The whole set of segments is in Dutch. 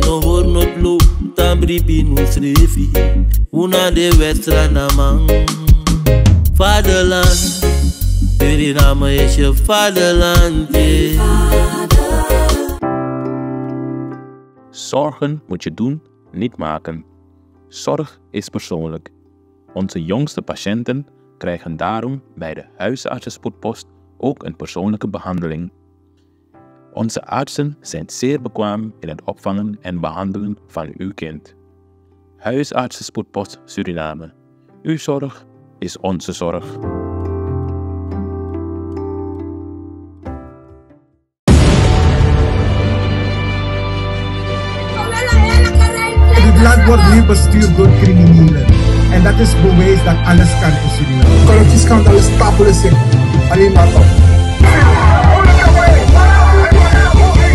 no hoor not lo, tambri binu srefi. Una de westra na man. Vaderland, Suriname is je vaderland. Zorgen moet je doen, niet maken. Zorg is persoonlijk. Onze jongste patiënten krijgen daarom bij de huisartsenspoedpost ook een persoonlijke behandeling. Onze artsen zijn zeer bekwaam in het opvangen en behandelen van uw kind. Huisartsenspoedpost Suriname. Uw zorg is onze zorg. Dit land wordt nu bestuurd door criminelen. En dat is bewijs dat alles kan in Suriname. Corruptieschandaal is stapelen alleen maar op.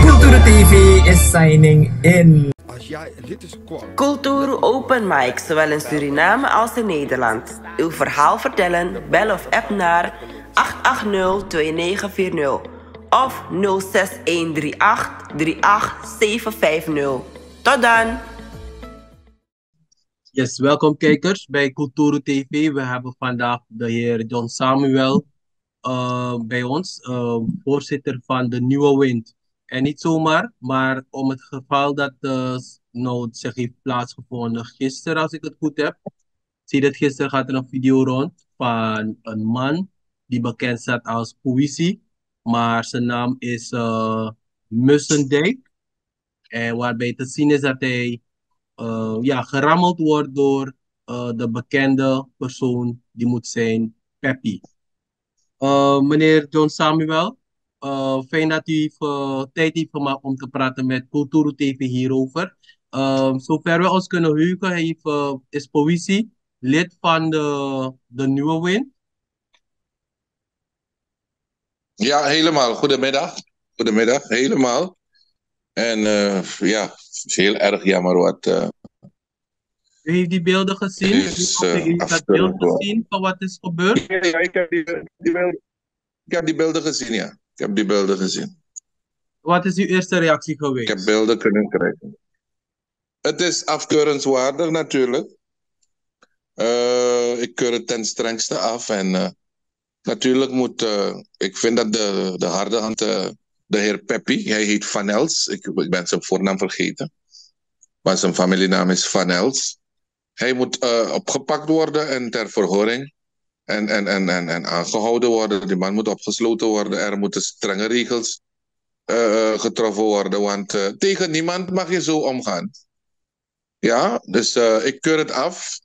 Cultuur TV is signing in. Cultuur Open Mic, zowel in Suriname als in Nederland. Uw verhaal vertellen, bel of app naar 880-2940 of 06138-38750. Tot dan! Yes, welkom kijkers bij Cultuur TV. We hebben vandaag de heer John Samuel bij ons, voorzitter van de Nieuwe Wind. En niet zomaar, maar om het geval dat zich heeft plaatsgevonden gisteren, als ik het goed heb. Zie dat gisteren gaat er een video rond van een man die bekend staat als Poëzie, maar zijn naam is Mussendijk. En waarbij te zien is dat hij gerammeld wordt door de bekende persoon die moet zijn Peppy. Meneer John Samuel, fijn dat u tijd heeft gemaakt om te praten met Cultuur TV hierover. Zover we ons kunnen heugen, hij is Poëzie, lid van de Nieuwe Wind. Ja, helemaal. Goedemiddag. Goedemiddag, helemaal. En het is heel erg jammer wat... U heeft die beelden gezien? U heeft dat beeld gezien van wat is gebeurd? Ja, ik heb die beelden gezien, ja. Ik heb die beelden gezien. Wat is uw eerste reactie geweest? Ik heb beelden kunnen krijgen. Het is afkeurenswaardig natuurlijk. Ik keur het ten strengste af. En natuurlijk moet... ik vind dat de harde hand... de heer Peppy, hij heet Van Els. Ik ben zijn voornaam vergeten. Maar zijn familienaam is Van Els. Hij moet opgepakt worden en ter verhoring. En aangehouden worden. Die man moet opgesloten worden. Er moeten strenge regels getroffen worden. Want tegen niemand mag je zo omgaan. Ja, dus ik keur het af.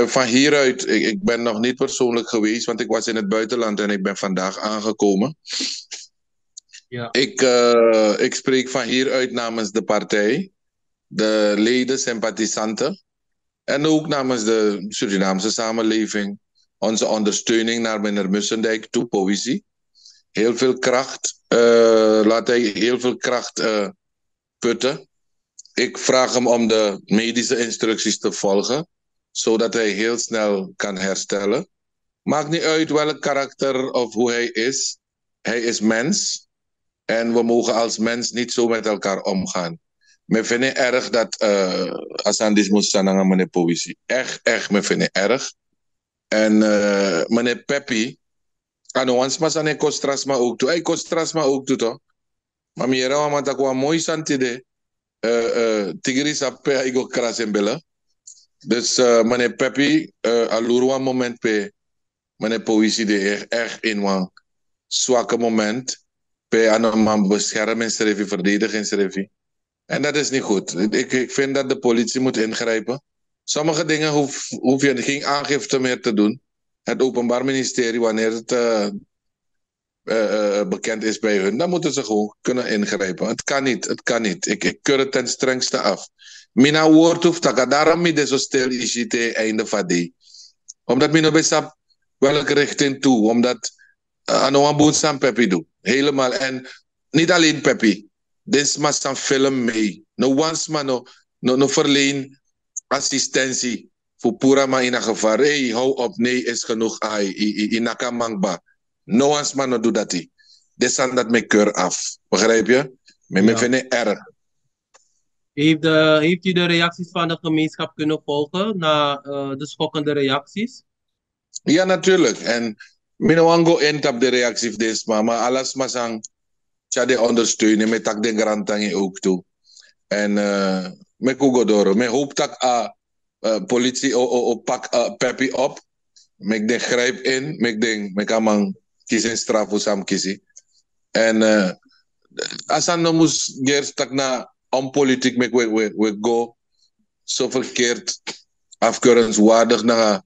Van hieruit, ik ben nog niet persoonlijk geweest. Want ik was in het buitenland en ik ben vandaag aangekomen. Ja. Ik spreek van hieruit namens de partij, de leden, sympathisanten en ook namens de Surinaamse samenleving onze ondersteuning naar meneer Mussendijk toe, Poëzie. Heel veel kracht, laat hij heel veel kracht putten. Ik vraag hem om de medische instructies te volgen, zodat hij heel snel kan herstellen. Maakt niet uit welk karakter of hoe hij is. Hij is mens. En we mogen als mens niet zo met elkaar omgaan. Me vind het erg dat Asandis moest zijn aan meneer Poëzie. Echt, me vind het erg. En meneer Peppy, ons maar zijn kostrasma ook toe. Hij kostrasma ook toe toch? Maar meer dan want dat mooi santide. Tigri sape igo kras en bellen. Dus meneer Peppy, aluru een moment pe meneer Poëzie de echt in een zwakke moment. Bij een beschermingsrevi, verdedigingsrevi. En dat is niet goed. Ik vind dat de politie moet ingrijpen. Sommige dingen hoef je geen aangifte meer te doen. Het Openbaar Ministerie, wanneer het bekend is bij hun, dan moeten ze gewoon kunnen ingrijpen. Het kan niet. Ik keur het ten strengste af. Mina woord hoeft dat daarom niet zo stil is het einde van die. Omdat mina besap welke richting toe. Omdat Anoa Boonsam Peppy doet. Helemaal. En niet alleen Peppy. Dit is een film mee. No once maar no verleen assistentie. Voor pura maar in een gevaar. Hey, hou op. Nee, is genoeg. Ai, in nakamangba. No once maar no doe dat. Dit is dat met keur af. Begrijp je? Maar me vind het erg. Heeft u de reacties van de gemeenschap kunnen volgen na de schokkende reacties? Ja, natuurlijk. En Minoango end op de reactie van deze, maar alles maar sang, tja de ondersteunen, met tak de grantangi ook toe. En me kugodoro, me hoop dat politie pak Pepi op. Me denk grijp in, me denk, me kan man kiezen straf voor sam kiezen. En asan no mus gers tak na om politiek me we go zo verkeerd afkeurenswaardig naar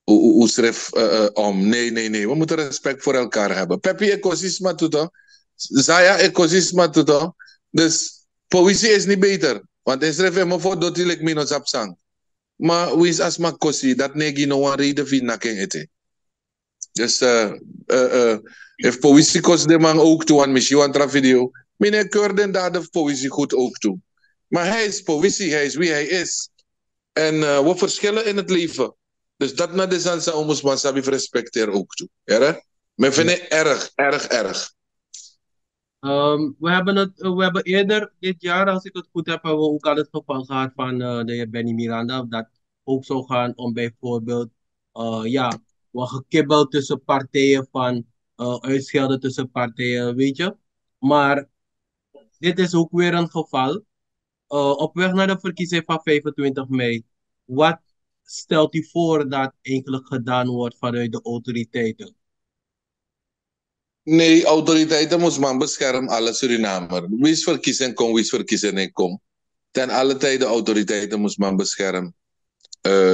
hoe schrijf om. Nee, nee, nee. We moeten respect voor elkaar hebben. Pepi ecosysma tuto. Zaya ecosysma tuto. Dus poëzie is niet beter. Want hij schrijft hem voor dat hij minus op zang. Maar wie is asma kosi dat negi no one reden vind na ken ete. Dus if poëzie kost de man ook toe aan misschien een video. Meneer Keurden daar de poëzie goed ook toe. Maar hij is poëzie, hij is wie hij is. En we verschillen in het leven. Dus dat naar de zansa omus man sabi respecteren ook toe. Ja? Maar vind ik erg, erg, erg. We hebben eerder dit jaar, als ik het goed heb, hebben we ook al het geval gehad van de heer Benny Miranda. Dat ook zou gaan om bijvoorbeeld, wat gekibbel tussen partijen van uitschelden tussen partijen, weet je. Maar dit is ook weer een geval. Op weg naar de verkiezing van 25 mei. Wat stelt u voor dat eigenlijk gedaan wordt vanuit de autoriteiten? Nee, autoriteiten moest man beschermen alle Surinamer. Wie is verkiezen kom, wie is verkiezen niet kom. Ten alle tijden autoriteiten moest man beschermen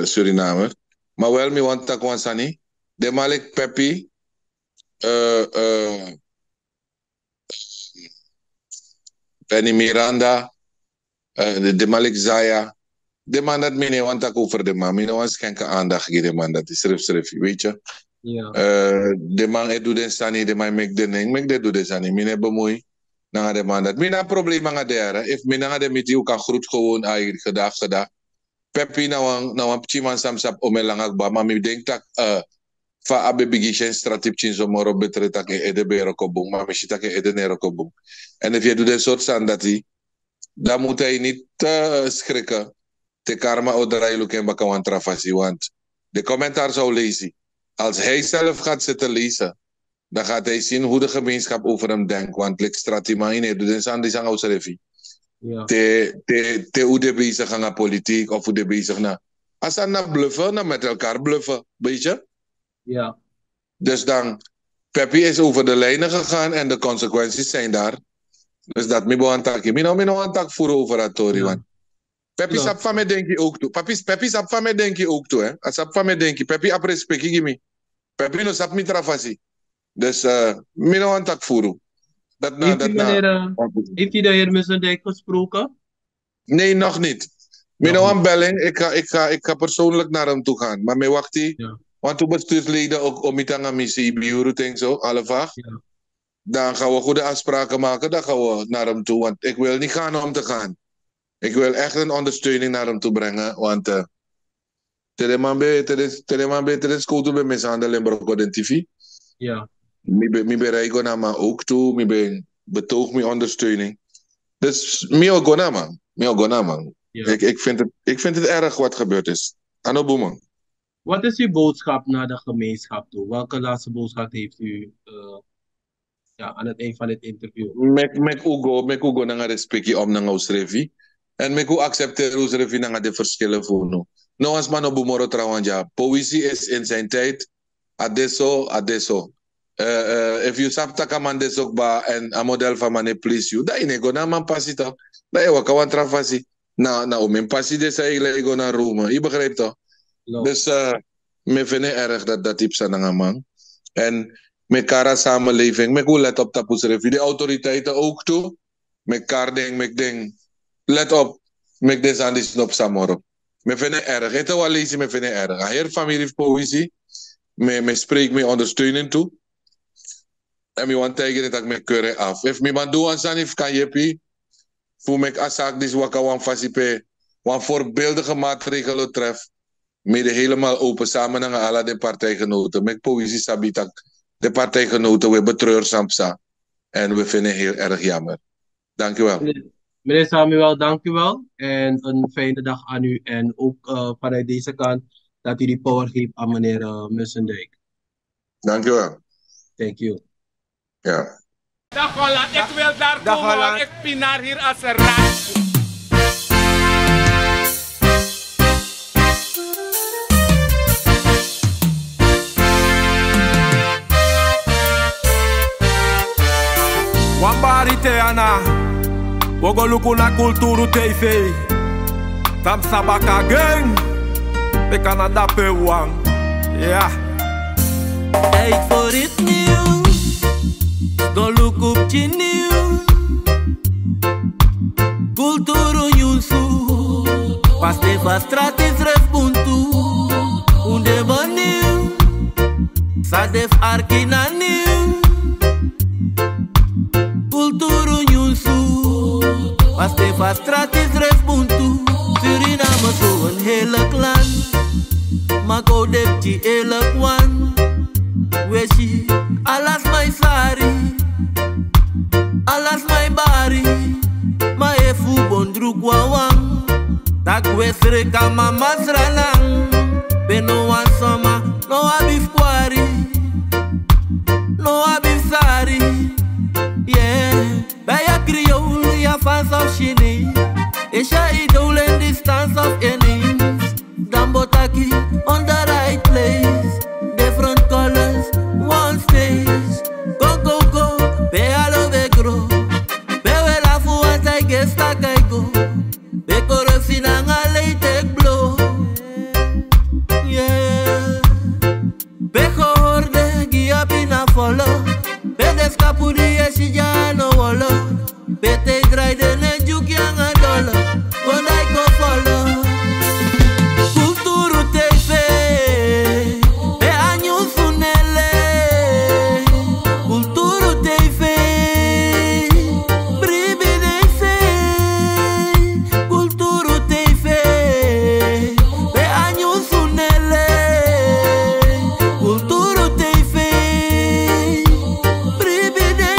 Surinamer. Maar wel, mi want tak wansani. De Malik Pepi. Benny Miranda. De Malik Zaya. De man dat mine want tak over de man. Mine want schenken aandacht geven de man. Dat is schrift, weet je. Ja. De man het doet den sani, de man make de ning, make de doet de sani. Mine bemoei. Na de man dat. Mine probleem aan de if mine aan de met jou kan groet gewoon eigenlijk gedag. Pepi nou een pchiman samsap omelangak ba. Maar mi denk dat fa abe bigishen stratip chin zo moro betre tak ede bero kobong. Maar misschien tak ede nero kobong. En if je doet een soort sandati, dan moet hij niet schrikken. Te karma odraai lukken bakawan trafasi. Want de commentaar zou lezen. Als hij zelf gaat zitten lezen, dan gaat hij zien hoe de gemeenschap over hem denkt. Want like Stratimine doet een sandi sang aus refi. Te hoe de bezig gaan naar politiek of hoe de bezig naar. Als dan naar bluffen, dan met elkaar bluffen, weet je? Ja. Dus dan, Pepi is over de lijnen gegaan en de consequenties zijn daar. Dus dat mi een takje. Mi nou een tak voor over het tori. Want Pepi sap van mij denk je ook toe. Pepi sap van mij denk je ook toe, hè? Als sap van mij denk je, Pepi ap respect me. Pepi no sap mi trafasi. Dus mi nou een tak voeren. Heeft u de heer Mussendijk gesproken? Nee, nog niet. Mi nou een belling. Ik ga persoonlijk naar hem toe gaan. Maar me wacht hij. Ja. Want toen bestuursleden ook om iets aan een missie bureau en zo, alle vaag. Ja. Dan gaan we goede afspraken maken. Dan gaan we naar hem toe. Want ik wil niet gaan om te gaan. Ik wil echt een ondersteuning naar hem toe brengen. Want teleman beter school bij mishandel in Brokko TV. Ja. Mi bereik naar me ook toe. Mi ben betoog mi ondersteuning. Dus mi ook man. Ja. Ik vind het erg wat gebeurd is. Anno Boeman. Wat is uw boodschap naar de gemeenschap toe? Welke laatste boodschap heeft u aan het eind van dit interview? Mek Ugo naar respectie om naar Ausrevi. En mek u accepteren Ausrevi naar de verschillen voor nu. Nou als man op Bumoro trouwens ja. Poëzie is in zijn tijd. Adesso. If you sap takaman desok ba en a model van mane please you. Da ine go na man pasita. Da je wakawan trafasi. Na om in passie de zei go naar Rome. Je begrijpt toch? No. Dus me vind het erg dat type zijn aan man. En met kara samenleving, me goed let op tapus review. De autoriteiten ook toe. Met kar ding, let op. Met deze aan die snop samoro. Me vind het erg. Het wel lezen, me vind het erg. Heer familie poëzie. Me spreek me ondersteuning toe. En me want tegen dat ik me keuren af. If me man doe aan sanif kan jepi. Voor me asak dis waka wan fasipe. Wan voorbeeldige maatregelen tref. Mede helemaal open samen met alle de partijgenoten. Met poëzie sabitak. De partijgenoten we betreuren Samsa. En we vinden het heel erg jammer. Dankjewel. Meneer Samuel, dank u wel. En een fijne dag aan u. En ook vanuit deze kant dat u die power geeft aan meneer Mussendijk. Dank u wel. Thank you. Ja. Dag Holland, ik wil daar komen, want ik pinaar hier als een raad. Wambari Teana, wogo luku na Kulturu TV. Tam sabaka gang, we kan dape wang. Ja. Tijd voor het nieuws, go look op je nieuws. Kulturu nyusu, pas de vastrat is refbuntu. Unde baniu, sadef arkina nieuw. Kulturu nyusu, pas de vastrat is refbuntu. Suriname zo een hele klan, maar kodep die hele kwan. Weshi, alas my sari, alas my bari, ma efu bondru kwawang. Tak wesre kama masranang, beno wan soma, no abif kwari, no abif sari. Yeah, baya kriol, ya fans of shini, isha idol in the stance of innings. Dambotaki on the right place, different colors, one stage. Go, go, go, be alo be grow. Be we la fu as I get stuck I go. Be korosi na ngale take blow. Yeah. Be horde gia pina follow. Be descapudi eshi ja no wolo. Be te dry de ne juki anga dollar. When I go follow. Kulturu TV. Be anyu sunele. Kulturu TV. Bribi de Kulturu TV. Be anyu sunele. Kulturu TV. Bribi de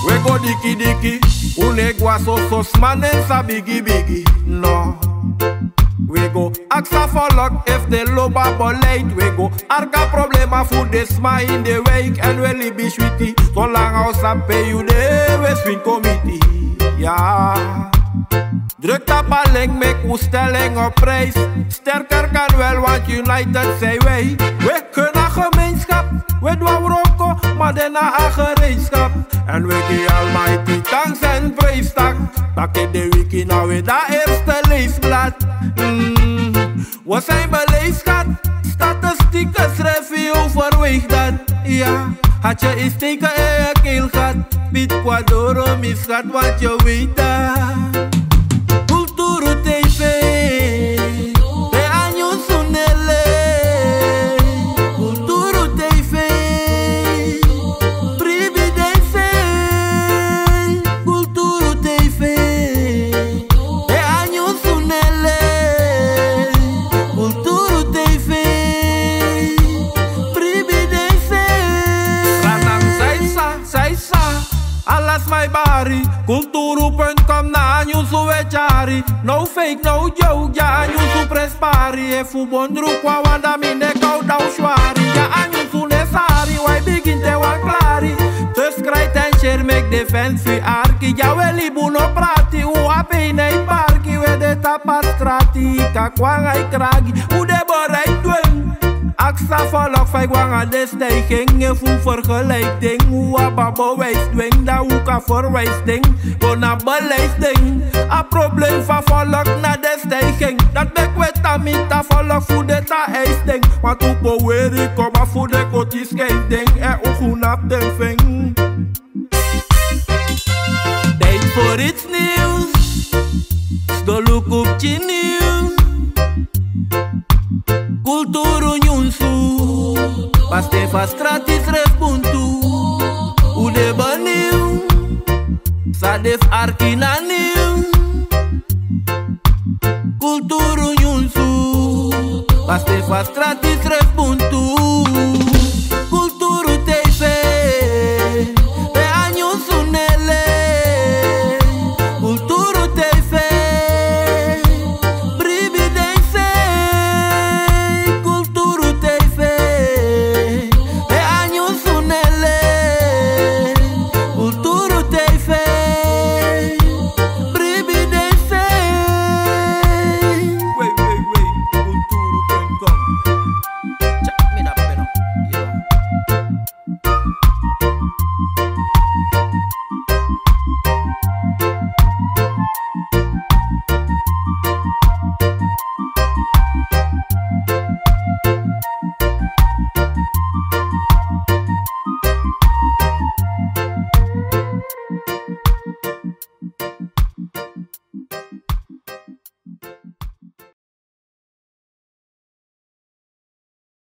We go diki diki, unegwa so manen sa bigi bigi. No. We go aksa for luck if the loba beleid. We go arka problema voor de sma in de week. En we libi sweetie, so lang als aan pay you de we swing committee. Ja. Druk dat paling, make uw stelling op prijs. Sterker kan wel, want united zijn wij. We kunnen gemeenschap, we doen roko, maar daarna een gereedschap. En we geven almighty thanks en prijstak. Dat in de wiki nou weer dat eerste leesblad. We zijn beleefd, schat. Statistieken schrijf je overweeg dat. Ja, had je eens teken in je keel gehad. Piet Quadoro misgaat, want je weet dat. Kulturu TV, be anyu sunele. Kulturu TV, prividence. Kulturu TV, be anyu sunele. Kulturu TV, prividence. Ranang saisa, alas my bari. Kulturu.com na anyu suwechari. No fake, no joke, ja anyu su prespari. E fu bondru kwa wanda mine kau dau shwari. Ja anyu su nesari, wai begin te wan klari. Subscribe and share, make defense fi arki. Ja weli buno prati, u ape nei parki. We de tapat strati, kakwang kragi. U de borai dwen. Aksa volk vijf wangen de stijging. En voel vergelijking. Hoe ababo wijsdwing. Dat hoe kan verwijsding. Kona beleiding. A probleem van volk na de stijging. Dat bek wet amita volk voor de ta eisding. Maar toe power ik kom af voor de koties scheiding. En ogen op de ving. Tijd voor iets nieuws. Go look op je nieuws. Kulturu nyunsu, pas te fastrat is refbuntu. Ude baniu, sadef arkina niu. culturu nyunsu. Paste fa stratis res buntu.